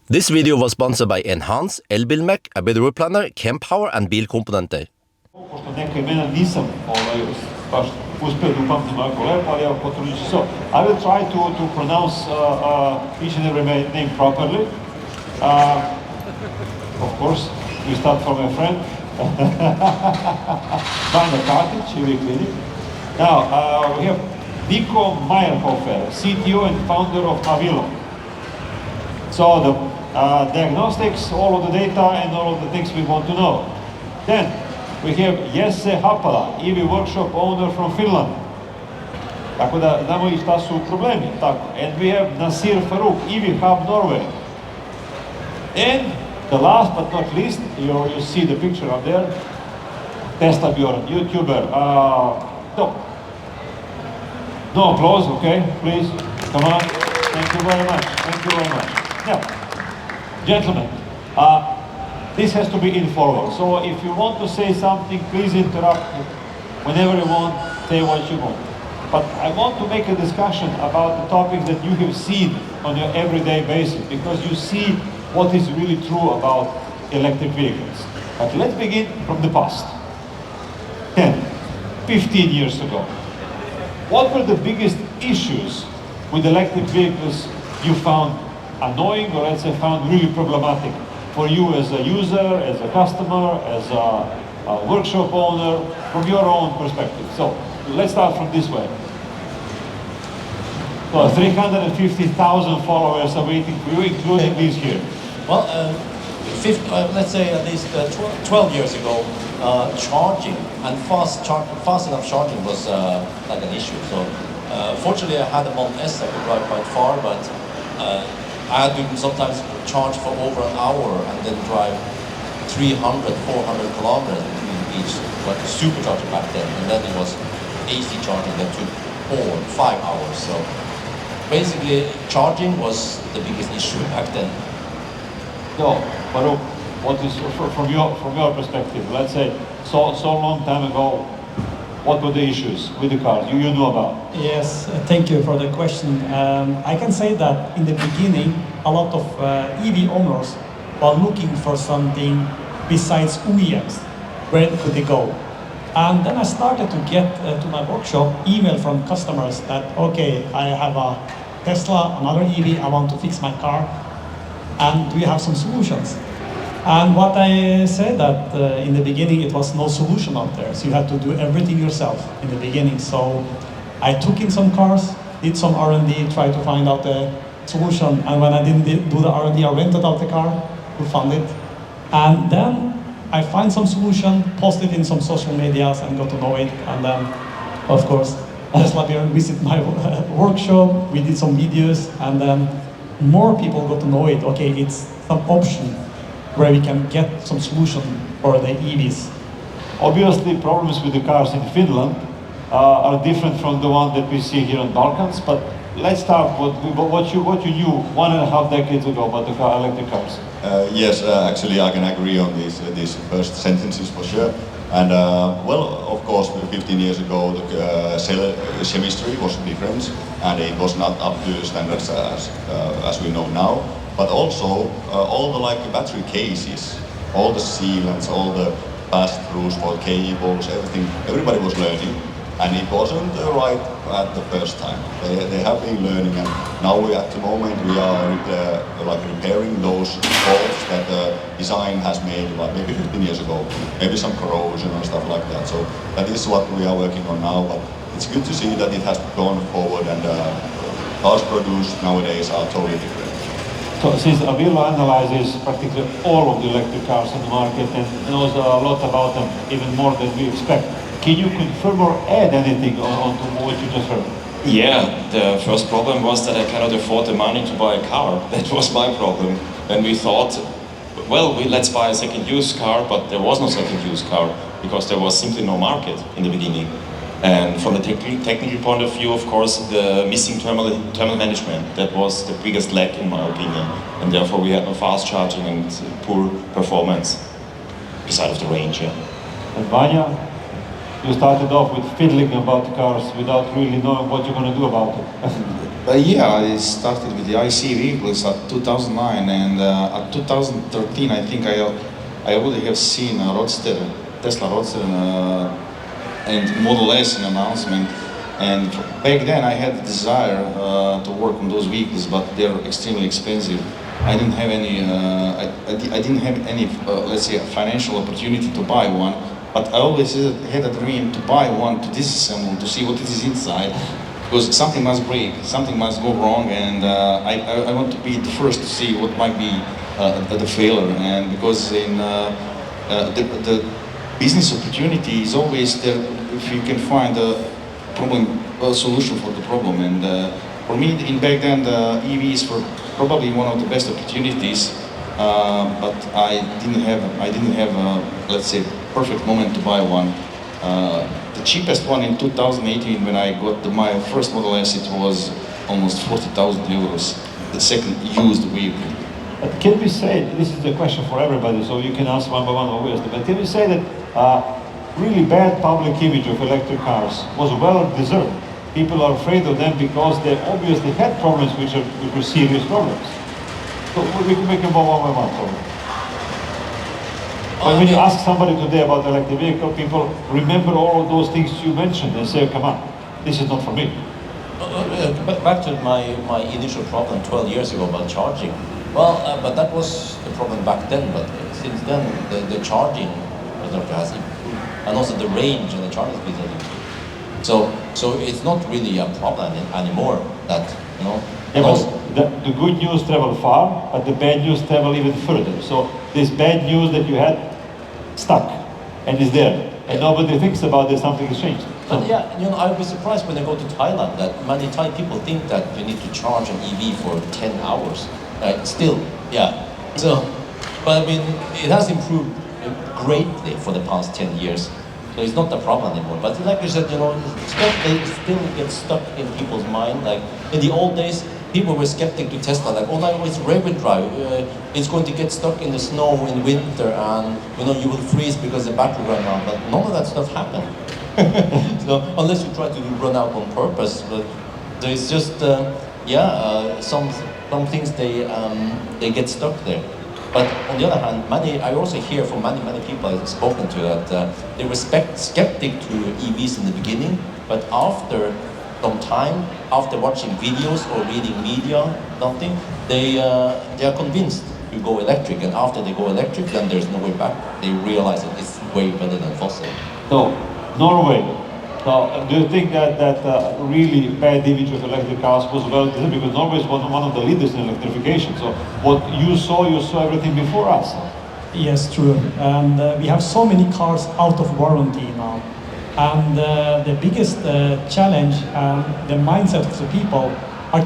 This video was sponsored by Enhance, Elbilmek, Aviloo Planner, Kempower and bilkomponenter. Pošto neka imena nisam baš uspio da upamtim ovako lepo, ali evo potrudit ću se. I will try to pronounce each and every name properly. Of course, we start from a friend. Vanja Kartić, EV Clinic. Now, we have Nico Meyerhofer, CTO and founder of Aviloo. So the diagnostics, all of the data and all of the things we want to know. Then we have Jesse Hapala, EV workshop owner from Finland. Tako da znamo i šta su problemi. Tako. And we have Nasir Farouk, EVHub Norway. And the last but not least, you see the picture up there, Teslabjorn, YouTuber. No applause, okay, please, come on. Thank you very much, thank you very much. Now, gentlemen, this has to be informal. So if you want to say something, please interrupt whenever you want, say what you want. But I want to make a discussion about the topics that you have seen on your everyday basis, because you see what is really true about electric vehicles. But let's begin from the past. 10, 15 years ago. What were the biggest issues with electric vehicles you found annoying, or let's say found really problematic for you as a user, as a customer, as a workshop owner, from your own perspective? So let's start from this way. Well, 350,000 followers are waiting for you, including these here. Well, let's say at least 12 years ago, charging and fast enough charging was like an issue. So fortunately I had a Model S that could drive quite far, but I had to sometimes charge for over an hour and then drive 300, 400 kilometers between each, like a supercharger back then, and then it was AC charging that took 4 or 5 hours. So basically charging was the biggest issue back then. So, Baruch, what is from your perspective? Let's say so long time ago, what were the issues with the cars you know about? Yes, thank you for the question. I can say that in the beginning, a lot of EV owners were looking for something besides OEMs. Where could they go? And then I started to get to my workshop email from customers that, okay, I have a Tesla, another EV, I want to fix my car, and do you have some solutions? And what I said that in the beginning it was no solution out there, so you had to do everything yourself in the beginning. So I took in some cars, did some R&D, tried to find out the solution, and when I didn't do the R&D, I rented out the car to fund it. And then I find some solution, posted in some social medias and got to know it, and then of course Teslabjorn visited my workshop, we did some videos, and then more people got to know it. Okay, it's some option where we can get some solution for the EVs. Obviously, problems with the cars in Finland are different from the one that we see here in Balkans, but let's start with what you knew 1.5 decades ago about the electric cars. Yes, actually I can agree on these first sentences for sure. And well, of course, 15 years ago the cell chemistry was different, and it was not up to standards as we know now. But also all the battery cases, all the sealants, all the pass-throughs for cables, everything. Everybody was learning, and it wasn't right at the first time. They have been learning, and now at the moment we are repairing those faults that the design has made maybe 15 years ago, maybe some corrosion or stuff like that. So that is what we are working on now. But it's good to see that it has gone forward, and cars produced nowadays are totally different. So since Aviloo analyzes practically all of the electric cars in the market and knows a lot about them, even more than we expect, can you confirm or add anything on to what you just heard? Yeah, the first problem was that I cannot afford the money to buy a car. That was my problem. Then we thought, well, let's buy a second used car, but there was no second used car because there was simply no market in the beginning. And from the technical point of view, of course, the missing thermal management, that was the biggest lack in my opinion. And therefore we had no fast charging and poor performance, beside of the range. Yeah. And Vanya, you started off with fiddling about cars without really knowing what you're going to do about it. Yeah, I started with the IC vehicles at 2009, and at 2013, I think I already have seen a Roadster, Tesla Roadster, and Model S in announcement. And back then, I had the desire to work on those vehicles, but they're extremely expensive. I didn't have any, I didn't have any, let's say, a financial opportunity to buy one. But I always had a dream to buy one, to disassemble, to see what it is inside. Because something must break, something must go wrong, and I want to be the first to see what might be the failure. And because in the business opportunity is always there if you can find a solution for the problem. And for me, in back then, the EVs were probably one of the best opportunities. But I didn't have, let's say, perfect moment to buy one. The cheapest one in 2018, when I got my first Model S, it was almost 40,000 euros, the second used vehicle. But can we say, this is the question for everybody, so you can answer one by one, obviously, but can we say that really bad public image of electric cars was well deserved? People are afraid of them because they obviously had problems which were serious problems. So we can go one by one. But when you ask somebody today about electric vehicle, people remember all of those things you mentioned and say, come on, this is not for me. But back to my initial problem 12 years ago about charging. Well, but that was the problem back then, but since then the charging has improved, and also the range and the charging speed has improved. So it's not really a problem anymore that, you know. Yeah, the good news travel far, but the bad news travel even further. So this bad news that you had stuck and is there, and nobody thinks about it, something has changed. So. But yeah, you know, I would be surprised when I go to Thailand that many Thai people think that you need to charge an EV for 10 hours. Still, yeah. So, but I mean, it has improved greatly for the past 10 years. So it's not the problem anymore. But like you said, you know, they still get stuck in people's mind. Like in the old days, people were skeptic to Tesla. Like, oh no, it's rear-wheel drive. It's going to get stuck in the snow in winter, and you know you will freeze because the battery ran out. But none of that stuff happened. So unless you try to run out on purpose, but there's just some things they get stuck there. But on the other hand, I also hear from many people I've spoken to that they were skeptic to EVs in the beginning, but after some time, after watching videos or reading media, something, they are convinced to go electric, and after they go electric, then there's no way back. They realize that it's way better than fossil. So, Norway. So, do you think that really bad image of electric cars was well deserved? Because Norway is one of the leaders in electrification. So, what you saw everything before us. Yes, true. And we have so many cars out of warranty now. And the biggest challenge, the mindset of the people are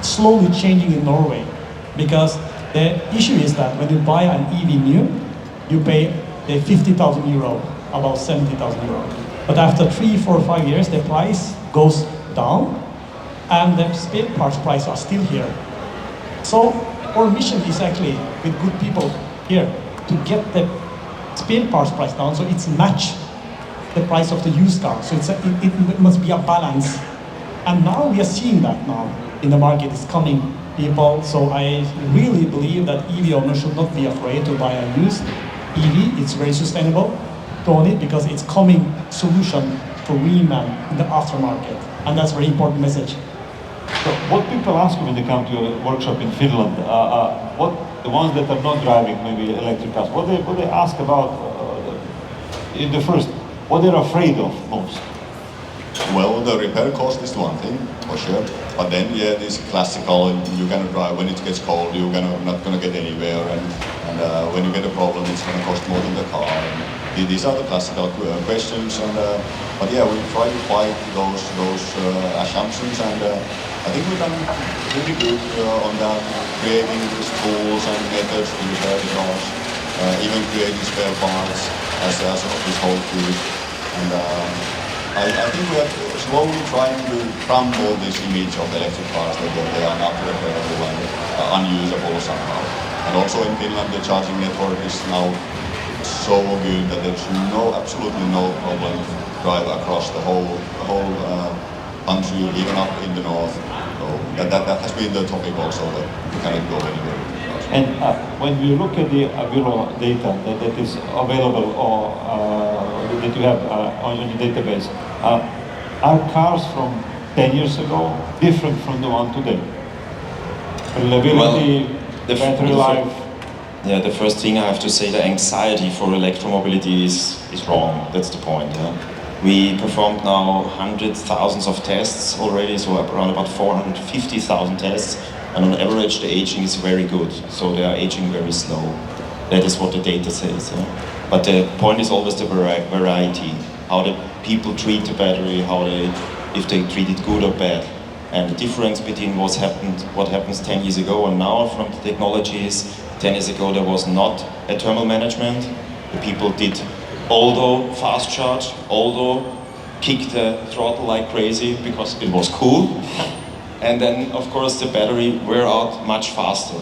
slowly changing in Norway. Because the issue is that when you buy an EV new, you pay the 50,000 euro, about 70,000 euro. But after 3, 4, 5 years, the price goes down, and the spare parts price are still here. So our mission is actually, with good people here, to get the spare parts price down so it's match the price of the used car. So it must be a balance. And now we are seeing that now in the market. It's coming people. So I really believe that EV owners should not be afraid to buy a used EV. It's very sustainable to own it because it's coming solution for reman in the aftermarket. And that's a very important message. So what people ask you when they come to your workshop in Finland, what the ones that are not driving maybe electric cars, what they ask about in the first, what they're afraid of most? Well, the repair cost is one thing, for sure. But then, yeah, this classical, you're gonna drive, when it gets cold, you're not gonna get anywhere, and when you get a problem, it's gonna cost more than the car. And these are the classical questions, and but yeah, we try to fight those assumptions, and I think we've done really good on that, creating these tools and methods to repair the cars, even creating spare parts as of this whole tool. And I think we are slowly trying to crumble this image of electric cars that they are not repairable and unusable somehow. And also in Finland, the charging network is now so good that there's absolutely no problem to drive across the whole country, even up in the north. So that has been the topic also, that you cannot go anywhere. And when you look at the Aviloo data that is available or that you have on your database, are cars from 10 years ago different from the one today? Reliability, battery life? Yeah, the first thing I have to say, the anxiety for electromobility is wrong. That's the point. Yeah? We performed now hundreds, thousands of tests already, so around about 450,000 tests, and on average the aging is very good, so they are aging very slow. That is what the data says. Yeah? But the point is always the variety, how the people treat the battery, if they treat it good or bad. And the difference between what happens 10 years ago and now from the technologies, 10 years ago there was not a thermal management. The people did although fast charge, although kick the throttle like crazy because it was cool. And then of course the battery wear out much faster.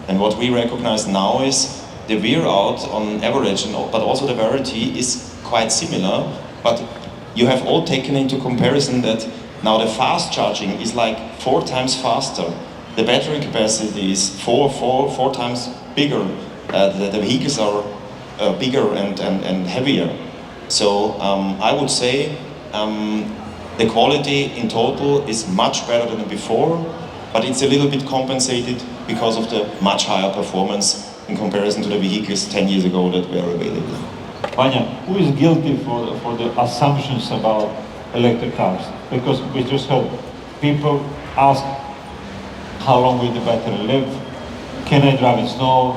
And what we recognize now is the wear out on average, but also the variety is quite similar, but you have all taken into comparison that now the fast charging is like 4 times faster. The battery capacity is four times bigger. The vehicles are bigger and heavier. So I would say the quality in total is much better than before, but it's a little bit compensated because of the much higher performance in comparison to the vehicles 10 years ago that were available. Vanya, who is guilty for the assumptions about electric cars? Because we just heard people ask, how long will the battery live? Can I drive in snow?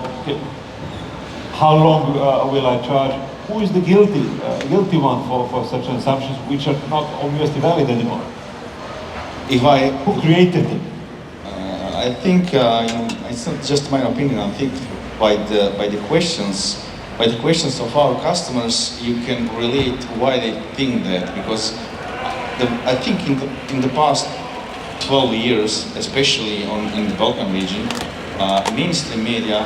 How long will I charge? Who is the guilty one for such assumptions which are not obviously valid anymore? Who created them? I think it's not just my opinion. I think by the questions of our customers, you can relate why they think that, because I think in the past 12 years, especially in the Balkan region, mainstream media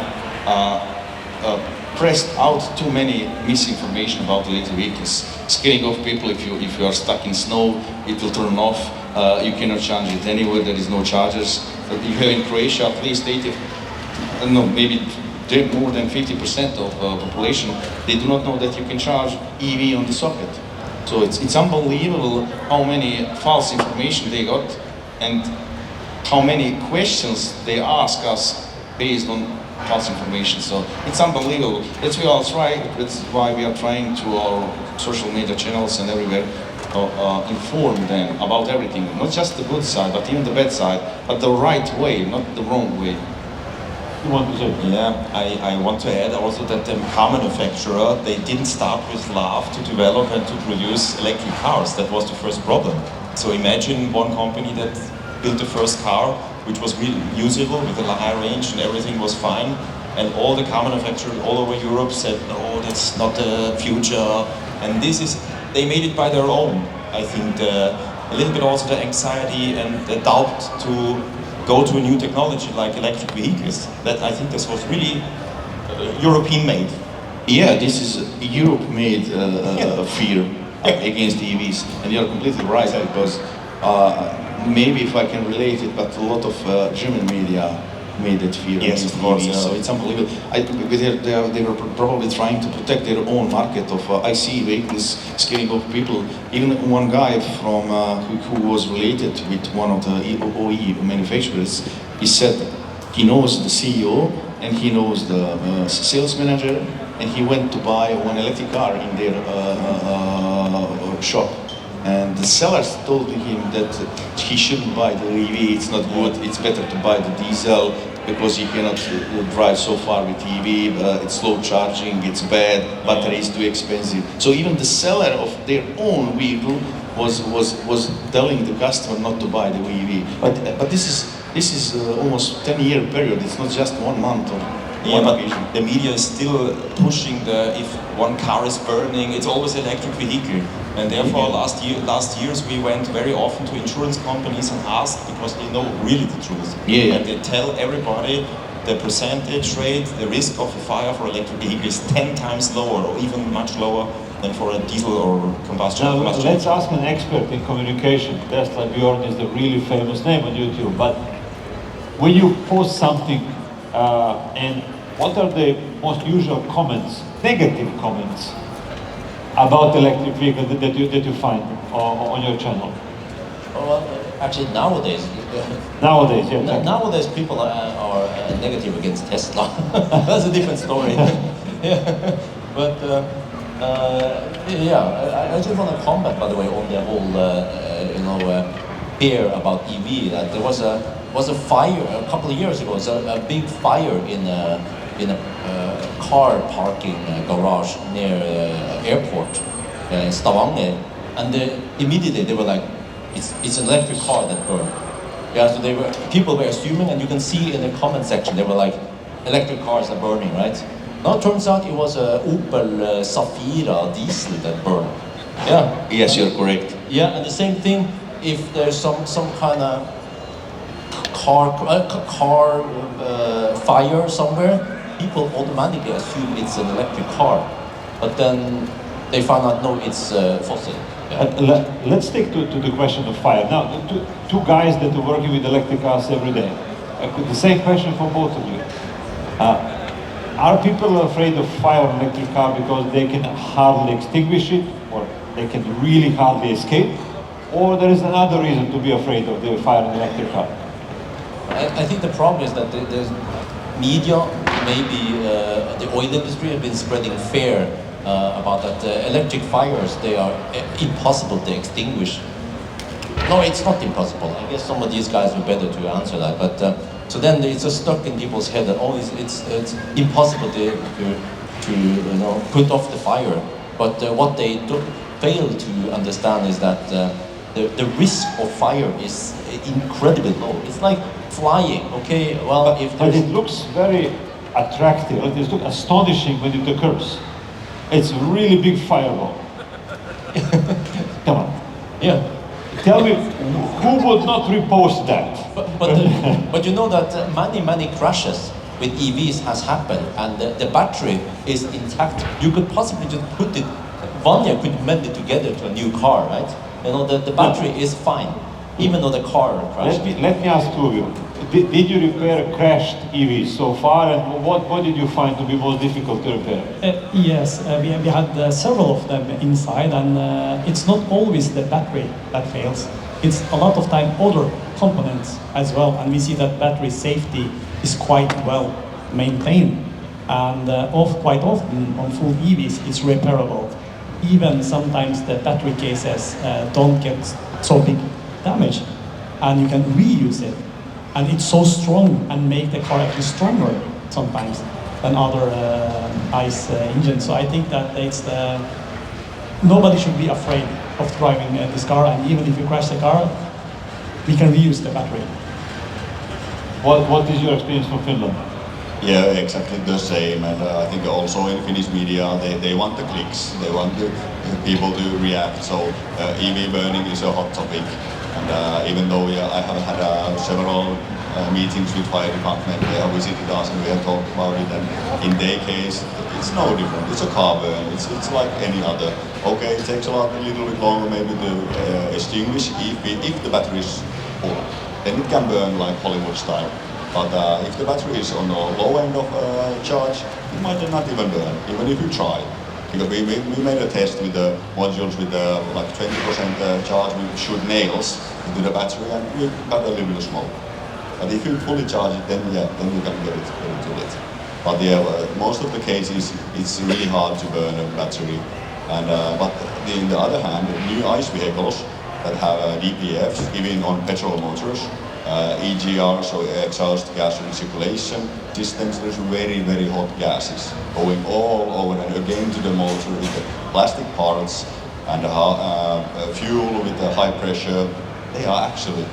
pressed out too many misinformation about electric vehicles, scaring off people. If you are stuck in snow, it will turn off. You cannot charge it anywhere. There is no chargers. You have in Croatia at least maybe more than 50% of population. They do not know that you can charge EV on the socket. So it's unbelievable how many false information they got and how many questions they ask us based on false information. So it's unbelievable. That's why we are trying to our social media channels and everywhere inform them about everything, not just the good side, but even the bad side, but the right way, not the wrong way. You want to say? Yeah, I want to add also that the car manufacturer, they didn't start with love to develop and to produce electric cars. That was the first problem. So imagine one company that built the first car, which was really usable with a high range and everything was fine. And all the car manufacturers all over Europe said, no, that's not the future. And they made it by their own. I think a little bit also the anxiety and the doubt to go to a new technology like electric vehicles. That I think this was really European made. Yeah, this is Europe-made fear against EVs, and you're completely right, because maybe if I can relate it, but a lot of German media made that fear against EVs, so it's unbelievable. They were probably trying to protect their own market of IC vehicles, scaring off people. Even one guy from who was related with one of the OE manufacturers, he said he knows the CEO and he knows the sales manager, and he went to buy one electric car in their shop. And the sellers told him that he shouldn't buy the EV, it's not good, it's better to buy the diesel because you cannot drive so far with EV, it's slow charging, it's bad, battery is too expensive. So even the seller of their own vehicle was telling the customer not to buy the EV. But this is almost 10-year period, it's not just 1 month or but the media is still pushing if one car is burning, it's always an electric vehicle. And therefore last years we went very often to insurance companies and asked, because they know really the truth. And they tell everybody the percentage rate, the risk of a fire for electric vehicle is 10 times lower or even much lower than for a diesel or combustion. Now let's ask an expert in communication. Teslabjorn is the really famous name on YouTube, but when you post something, and what are the most usual comments, negative comments, about electric vehicles that you find on your channel? Well, actually nowadays, Nowadays, yeah. Exactly. nowadays people are negative against Tesla. That's a different story. Yeah. But yeah, I just want to comment, by the way, on the whole, fear about EV. That there was a fire a couple of years ago. So a big fire in a car parking garage near airport, Stavanger, and immediately they were like, it's an electric car that burned. Yeah, so people were assuming, and you can see in the comment section, they were like, electric cars are burning, right? Now it turns out it was a Opel Zafira diesel that burned. Yeah. Yes, you're correct. Yeah, and the same thing if there's some kind of car fire somewhere, people automatically assume it's an electric car, but then they find out no, it's fossil. Yeah. Let's stick to the question of fire. Now, two guys that are working with electric cars every day. The same question for both of you. Are people afraid of fire on electric car because they can hardly extinguish it, or they can really hardly escape? Or there is another reason to be afraid of the fire in an electric car? I think the problem is that there's media, maybe the oil industry have been spreading fear about that electric fires, they are impossible to extinguish. No, it's not impossible. I guess some of these guys are better to answer that. But so then it's just stuck in people's head that it's impossible to put off the fire. But what they fail to understand is that the risk of fire is incredibly low. It's like flying. Okay, well, but it looks very attractive. It looks astonishing when it occurs. It's a really big fireball. Come on. Yeah. Tell me, who would not repost that? But you know that many crashes with EVs has happened, and the battery is intact. You could possibly just put it, one year could mend it together to a new car, right? You know, the battery is fine, even though the car crashed. Let me ask two of you. Did you repair crashed EVs so far, and what did you find to be most difficult to repair? Yes, we had several of them inside, and it's not always the battery that fails. It's a lot of time other components as well, and we see that battery safety is quite well maintained, and quite often on full EVs it's repairable. Even sometimes the battery cases don't get so big damage, and you can reuse it. And it's so strong and make the car actually stronger sometimes than other ICE engines. So I think that nobody should be afraid of driving this car, and even if you crash the car, we can reuse the battery. What is your experience from Finland? Yeah, exactly the same, and I think also in Finnish media they want the clicks, they want people to react. So EV burning is a hot topic. And even though I have had several meetings with fire department, they have visited us and we have talked about it, and in their case, it's no different. It's a car burn. It's like any other. Okay, it takes a little bit longer maybe to extinguish if the battery is full. Then it can burn like Hollywood style. But if the battery is on the low end of charge, it might not even burn, even if you try. Because we made a test with the modules with like 20% charge. We shoot nails into the battery and we got a little bit of smoke. But if you fully charge it, then you can get it to it. But yeah, most of the cases it's really hard to burn a battery. And but on the other hand, new ICE vehicles that have DPFs, even on petrol motors, EGR, so exhaust gas recirculation systems, there's very hot gases going all over and again to the motor with the plastic parts and fuel with the high pressure. They are actually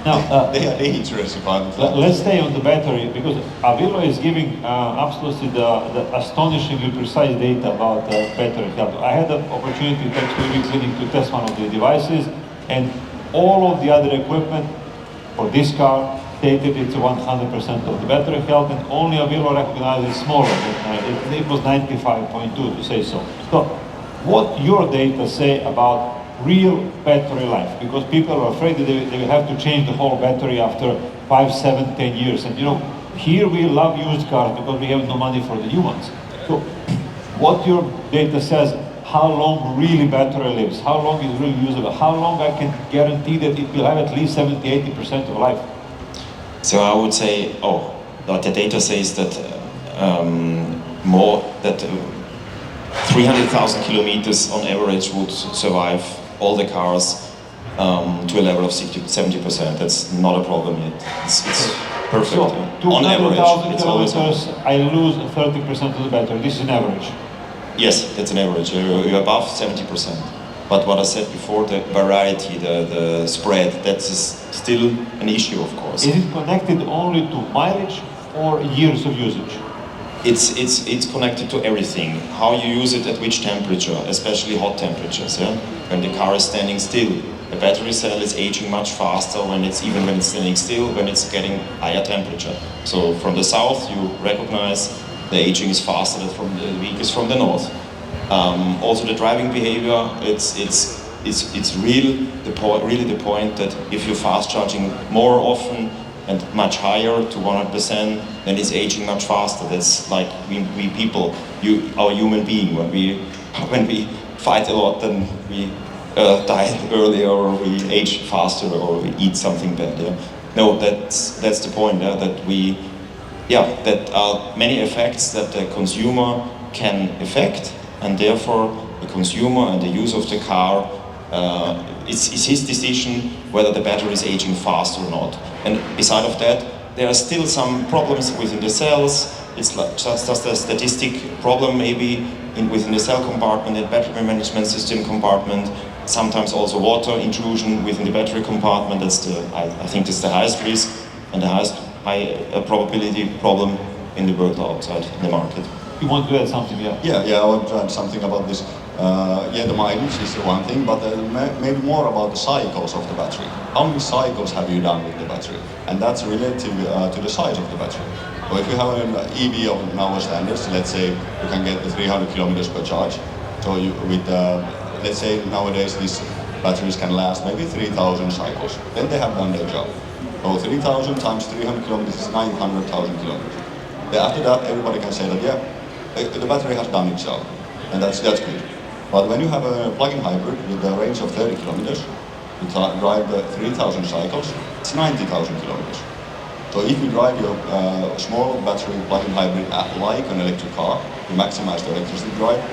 they are dangerous. Let's stay on the battery, because Aviloo is giving absolutely the astonishingly precise data about battery health. I had the opportunity to actually be willing to test one of the devices, and all of the other equipment for this car stated it's 100% of the battery health, and only Aviloo recognizes smaller. It was 95.2 to say so. So, what your data say about real battery life? Because people are afraid that they will have to change the whole battery after 5, 7, 10 years. And you know, here we love used cars because we have no money for the new ones. So what your data says, how long really battery lives, how long is really usable, how long I can guarantee that it will have at least 70-80% of life. So I would say, what the data says that 300,000 kilometers on average would survive all the cars to a level of 70%. That's not a problem yet. It's perfect. So, on average, 200,000 it's always kilometers, I lose 30% of the battery. This is an average. Yes, that's an average. You're above 70%. But what I said before, the variety, the spread, that's still an issue, of course. Is it connected only to mileage or years of usage? It's connected to everything. How you use it at which temperature, especially hot temperatures. Yeah? When the car is standing still, the battery cell is aging much faster when it's standing still, when it's getting higher temperature. So from the south, you recognize the aging is faster than from the vehicles from the north. Also, the driving behavior, it's really the point that if you're fast charging more often and much higher to 100%, then it's aging much faster. That's like we people, our human being. When we fight a lot, then we die earlier, or we age faster, or we eat something bad. Yeah? No, that's the point. Yeah? That are many effects that the consumer can affect, and therefore the consumer and the user of the car, it's his decision whether the battery is aging fast or not. And beside of that, there are still some problems within the cells. It's like just a statistic problem maybe within the cell compartment, the battery management system compartment, sometimes also water intrusion within the battery compartment. I think that's the highest risk and the highest probability problem in the world outside the market. You want to add something, yeah? Yeah, I want to add something about this. The mileage is one thing, but maybe more about the cycles of the battery. How many cycles have you done with the battery? And that's related to the size of the battery. So if you have an EV of now standards, let's say you can get the 300 kilometers per charge. So let's say nowadays these batteries can last maybe 3,000 cycles. Then they have done their job. So 3,000 times 300 kilometers is 900,000 kilometers. Then after that, everybody can say that, the battery has done its job, and that's good. But when you have a plug-in hybrid with a range of 30 kilometers, you drive the 3,000 cycles, it's 90,000 kilometers. So if you drive your small battery plug-in hybrid like an electric car, you maximize the electricity drive,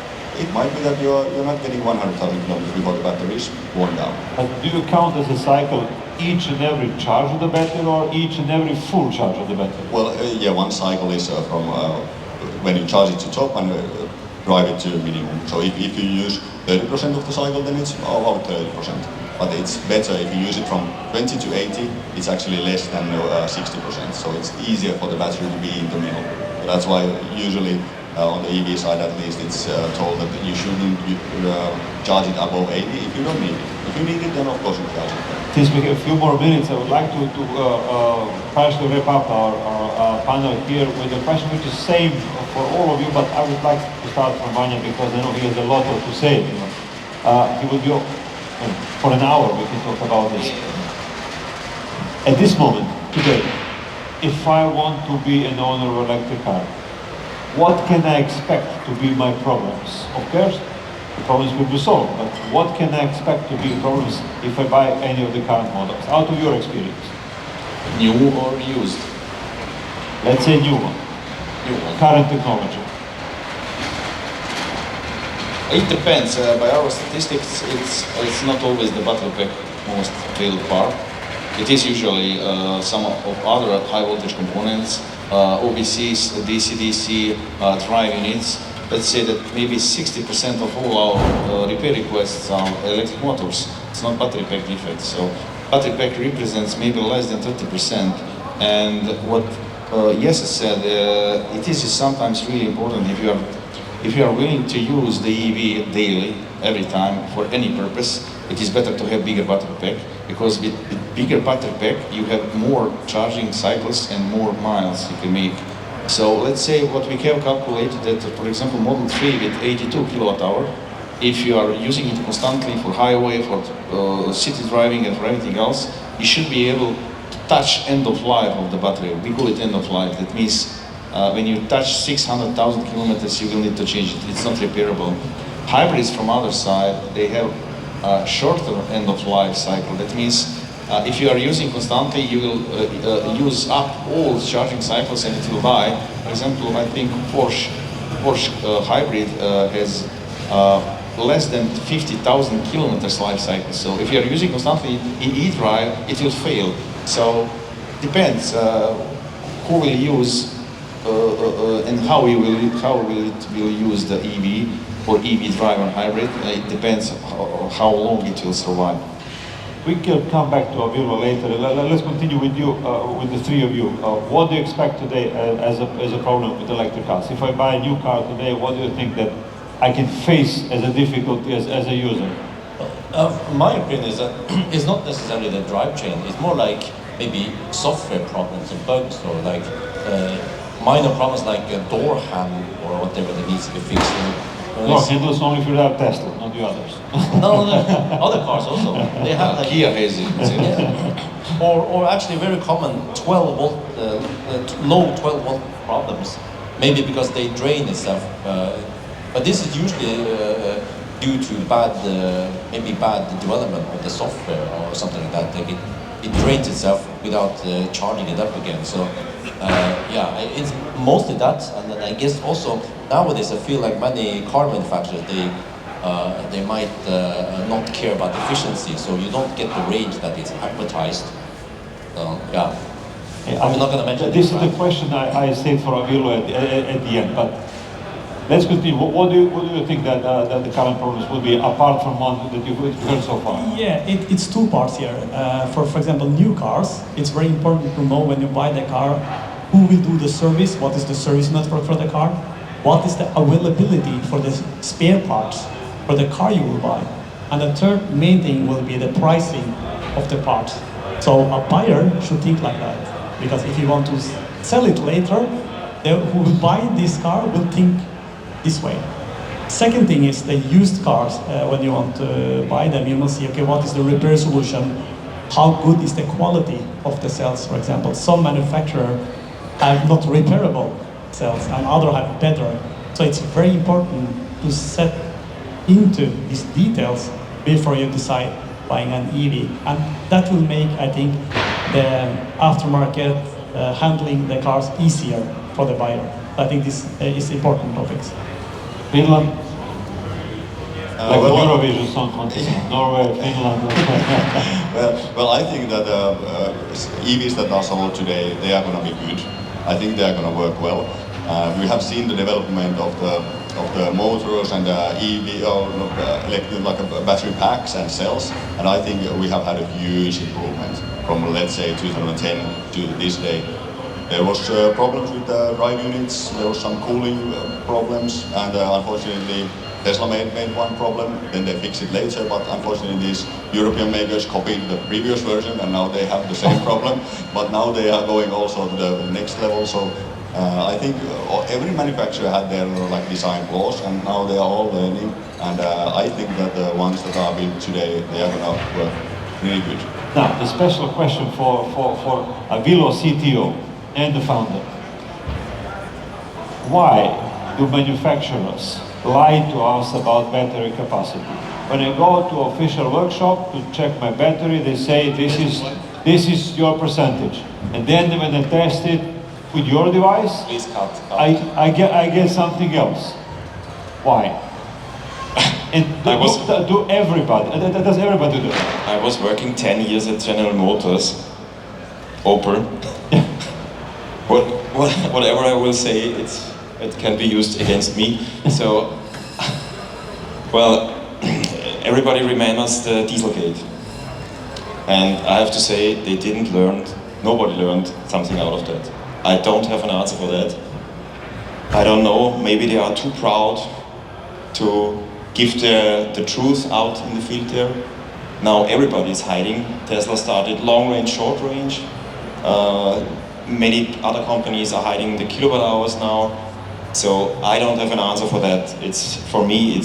it might be that you're not getting 100,000 kilometers before the battery is worn down. But do you count as a cycle each and every charge of the battery, or each and every full charge of the battery? Well, one cycle is from when you charge it to top and drive it to minimum. So if you use 30% of the cycle, then it's about 30%. But it's better if you use it from 20 to 80, it's actually less than 60%. So it's easier for the battery to be in the middle. So that's why usually on the EV side at least it's told that you shouldn't charge it above 80 if you don't need it. If you need it, then of course you charge it. Since we have a few more minutes, I would like to partially wrap up our panel here with a question which is same for all of you, but I would like to start from Vanya because I know he has a lot to say. You know. He will be for an hour. We can talk about this. At this moment, today, if I want to be an owner of an electric car, what can I expect to be my problems? Of course, the problems will be solved, but what can I expect to be problems if I buy any of the current models? Out of your experience. New or used? Let's say new one. New one. Current technology. It depends. By our statistics, it's not always the battery pack most real part. It is usually some of other high voltage components, OBCs, DC-DC drive units. Let's say that maybe 60% of all our repair requests are electric motors. It's not battery pack defects. So battery pack represents maybe less than 30%. And what Jesse said, it is sometimes really important if you are willing to use the EV daily, every time, for any purpose, it is better to have bigger battery pack, because with bigger battery pack, you have more charging cycles and more miles you can make. So let's say what we have calculated that, for example, Model 3 with 82 kilowatt hour, if you are using it constantly for highway, for city driving and for anything else, you should be able touch end of life of the battery. We call it end of life. That means when you touch 600,000 kilometers, you will need to change it. It's not repairable. Hybrids from other side, they have a shorter end of life cycle. That means if you are using constantly, you will use up all charging cycles and it will die. For example, I think Porsche hybrid has less than 50,000 kilometers life cycle. So if you are using constantly in e-drive, it will fail. So depends who will use and how it will use the EV or EV drive and hybrid. It depends how long it will survive. We can come back to Aviloo later. Let's continue with you, with the three of you. What do you expect today as a problem with electric cars? If I buy a new car today, what do you think that I can face as a difficulty as a user? My opinion is that it's not necessarily the drivetrain. It's more like maybe software problems and bugs, or like minor problems like a door handle or whatever that needs to be fixed. Door handles only if you have Tesla, not the others. No, other cars also. They have like Kia has it. yeah. or actually very common 12 volt, low 12 volt problems. Maybe because they drain itself. But this is usually due to maybe bad development of the software or something like that. Like it drains itself without charging it up again. So yeah, it's mostly that, and then I guess also nowadays I feel like many car manufacturers they might not care about efficiency, so you don't get the range that is advertised. Yeah. I'm not going to mention this. Is the question I saved for Aviloo at the end, but let's continue. What do you think that the current problems would be, apart from one that you've heard so far? Yeah, it's two parts here. For example, new cars, it's very important to know when you buy the car, who will do the service, what is the service network for the car, what is the availability for the spare parts for the car you will buy. And the third main thing will be the pricing of the parts. So a buyer should think like that, because if you want to sell it later, who will buy this car will think this way. Second thing is the used cars. When you want to buy them, you must see, okay, what is the repair solution? How good is the quality of the cells? For example, some manufacturers have not repairable cells and others have better. So it's very important to set into these details before you decide buying an EV. And that will make, I think, the aftermarket handling the cars easier for the buyer. I think this is important topics. Finland, like the Eurovision Song Contest, Norway, Finland. well, I think that EVs that are sold today, they are going to be good. I think they are going to work well. We have seen the development of the motors and EV or electric, like battery packs and cells, and I think we have had a huge improvement from, let's say, 2010 to this day. There was problems with the drive units, there was some cooling problems, and unfortunately Tesla made one problem, then they fixed it later, but unfortunately these European makers copied the previous version and now they have the same problem, but now they are going also to the next level. So I think every manufacturer had their design flaws, and now they are all learning, and I think that the ones that are built today, they are going to work really good. Now, the special question for Aviloo CTO and the founder. Why do manufacturers lie to us about battery capacity? When I go to official workshop to check my battery, they say this is your percentage, and then when I test it with your device, Please cut. I get something else. Why? And does everybody do that? I was working 10 years at General Motors, Opel. Whatever I will say, it can be used against me. So, well, everybody remembers the Dieselgate, and I have to say they didn't learn. Nobody learned something out of that. I don't have an answer for that. I don't know. Maybe they are too proud to give the truth out in the field there. Now everybody is hiding. Tesla started long range, short range. Many other companies are hiding the kilowatt hours now. So I don't have an answer for that. For me,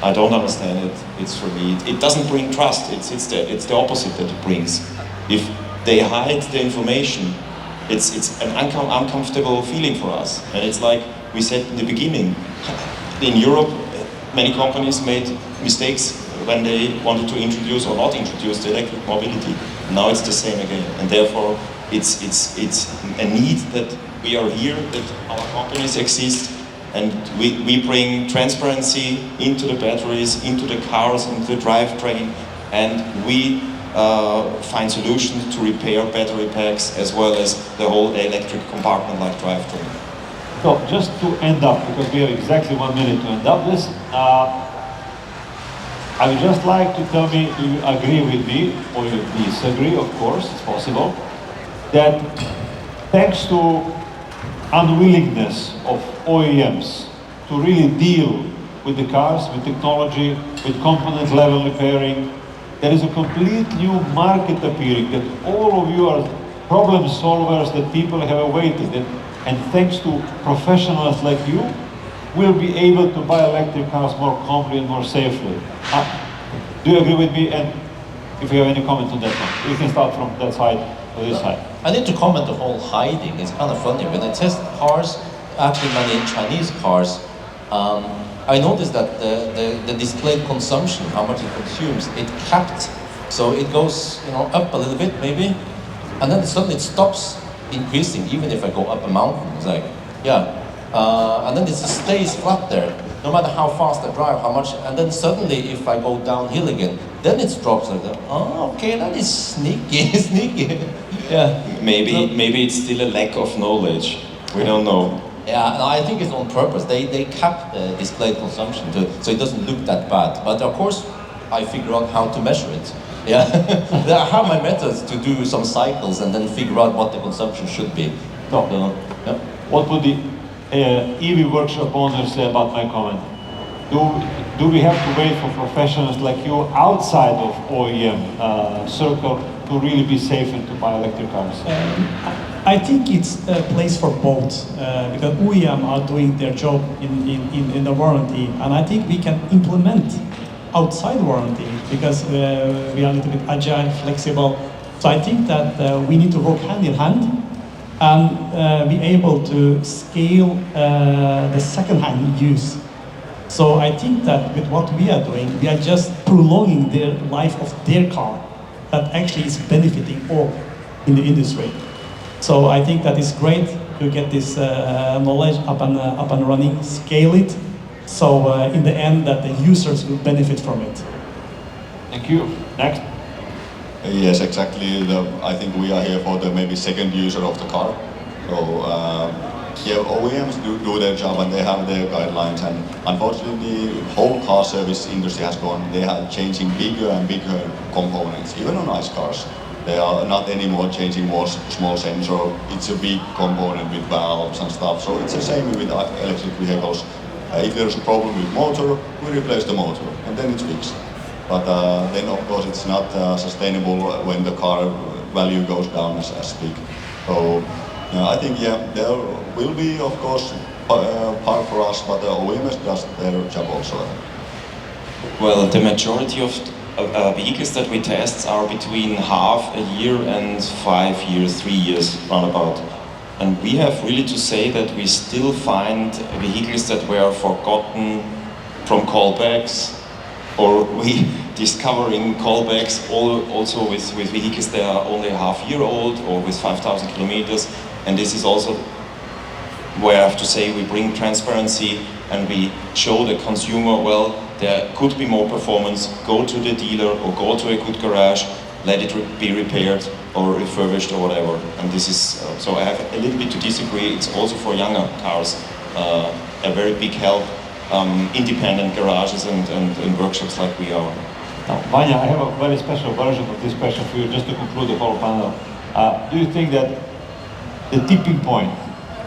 I don't understand it. It's for me, it doesn't bring trust. It's the opposite that it brings. If they hide the information. It's an uncomfortable feeling for us. And it's like we said in the beginning, in Europe, many companies made mistakes when they wanted to introduce or not introduce the electric mobility. Now it's the same again. And therefore, it's a need that we are here, that our companies exist, and we bring transparency into the batteries, into the cars, into the drivetrain, and we find solutions to repair battery packs as well as the whole electric compartment like drivetrain. So just to end up, because we have exactly 1 minute to end up this, I would just like to tell me, do you agree with me, or you disagree, of course, it's possible, that thanks to unwillingness of OEMs to really deal with the cars, with technology, with component level repairing, there is a complete new market appearing, that all of you are problem solvers that people have awaited, and thanks to professionals like you, will be able to buy electric cars more calmly and more safely. Do you agree with me? And if you have any comment on that one, we can start from that side to this side. I need to comment the whole hiding. It's kind of funny. When I test cars, actually many Chinese cars, I noticed that the displayed consumption, how much it consumes, it capped. So it goes, up a little bit maybe, and then suddenly it stops increasing, even if I go up a mountain. It's like, yeah. And then it just stays flat there, no matter how fast I drive, how much, and then suddenly if I go downhill again, then it drops like that. Oh, okay, that is sneaky, sneaky. Yeah. Maybe it's still a lack of knowledge. We don't know. Yeah, no, I think it's on purpose. They cap the displayed consumption so it doesn't look that bad. But of course, I figure out how to measure it. Yeah, I have my methods to do some cycles and then figure out what the consumption should be. No. Yeah. What would the EV workshop owners say about my comment? Do we have to wait for professionals like you outside of OEM circle to really be safe and to buy electric cars? I think it's a place for both, because OEM are doing their job in the warranty, and I think we can implement outside warranty because we are a little bit agile, flexible. So I think that we need to work hand in hand and be able to scale the second-hand use. So I think that with what we are doing, we are just prolonging the life of their car that actually is benefiting all in the industry. So I think that is great to get this knowledge up and running, scale it, so in the end that the users will benefit from it. Thank you. Next. Yes, exactly. I think we are here for the maybe second user of the car. So yeah, OEMs do their job and they have their guidelines, and unfortunately the whole car service industry has gone, they are changing bigger and bigger components, even on nice cars. They are not anymore changing more small sensor, it's a big component with valves and stuff, so it's the same with electric vehicles. If there's a problem with motor, we replace the motor and then it's fixed. But then of course it's not sustainable when the car value goes down as big. So I think there will be of course part for us, but the OEMs does their job also. Well, the majority of vehicles that we test are between half a year and 5 years, 3 years roundabout. And we have really to say that we still find vehicles that were forgotten from callbacks, or we discovering callbacks also with vehicles that are only a half year old or with 5,000 kilometers. And this is also where I have to say we bring transparency and we show the consumer, well, there could be more performance, go to the dealer or go to a good garage, let it be repaired or refurbished or whatever. And this is, so I have a little bit to disagree, it's also for younger cars a very big help, independent garages and workshops like we are. Now, Vanya, I have a very special version of this question for you, just to conclude the whole panel. Do you think that the tipping point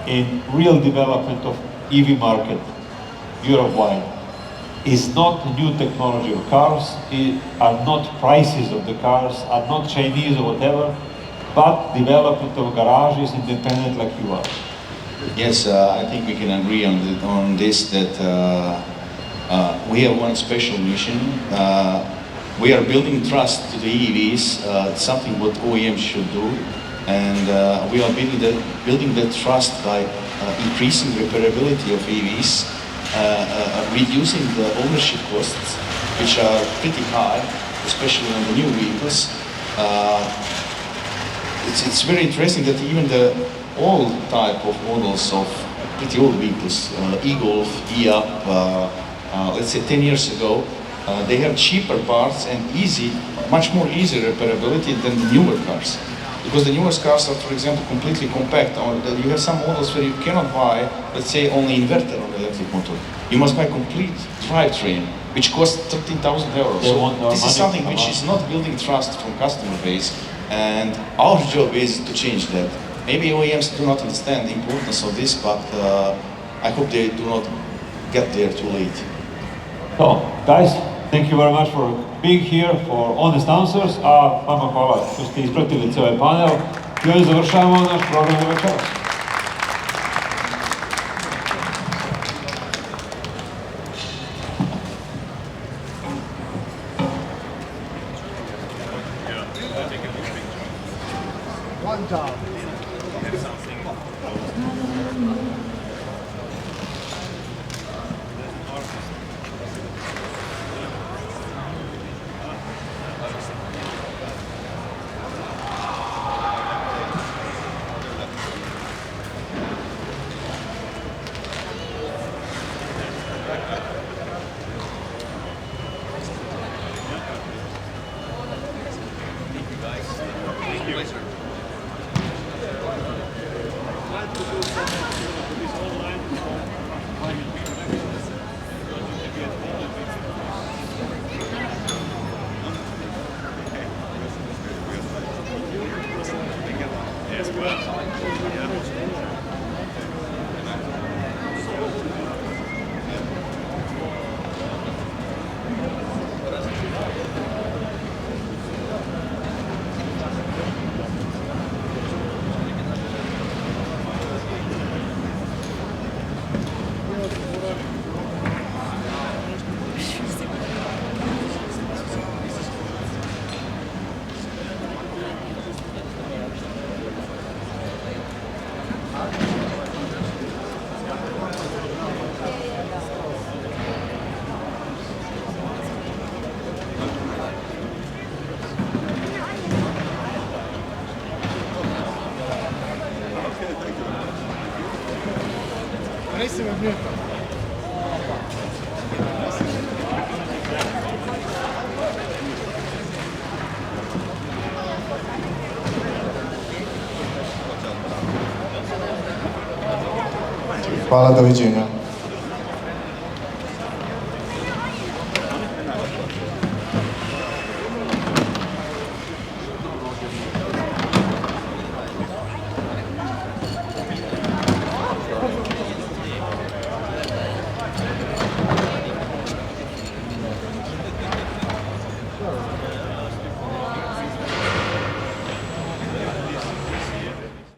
in real development of EV market Europe-wide is not new technology of cars, are not prices of the cars, are not Chinese or whatever, but development of garages independent like you are? Yes, I think we can agree on this, that we have one special mission. we are building trust to the EVs, something what OEMs should do, and we are building the trust by increasing repairability of EVs, reducing the ownership costs, which are pretty high, especially on the new vehicles. It's very interesting that even the old type of models of pretty old vehicles, e-Golf, e-Up, let's say 10 years ago, they have cheaper parts and much more easy repairability than the newer cars. Because the newer cars are, for example, completely compact. You have some models where you cannot buy, let's say, only inverter on the electric motor. You must buy complete drivetrain, which costs 13,000 euros. So this is something which is not building trust from customer base, and our job is to change that. Maybe OEMs do not understand the importance of this, but I hope they do not get there too late. So, guys, thank you very much for being here, for honest answers. Vama hvala što ste ispratili cijel panel. I ovdje završavamo naš program za večeras. Hvala, doviđenja.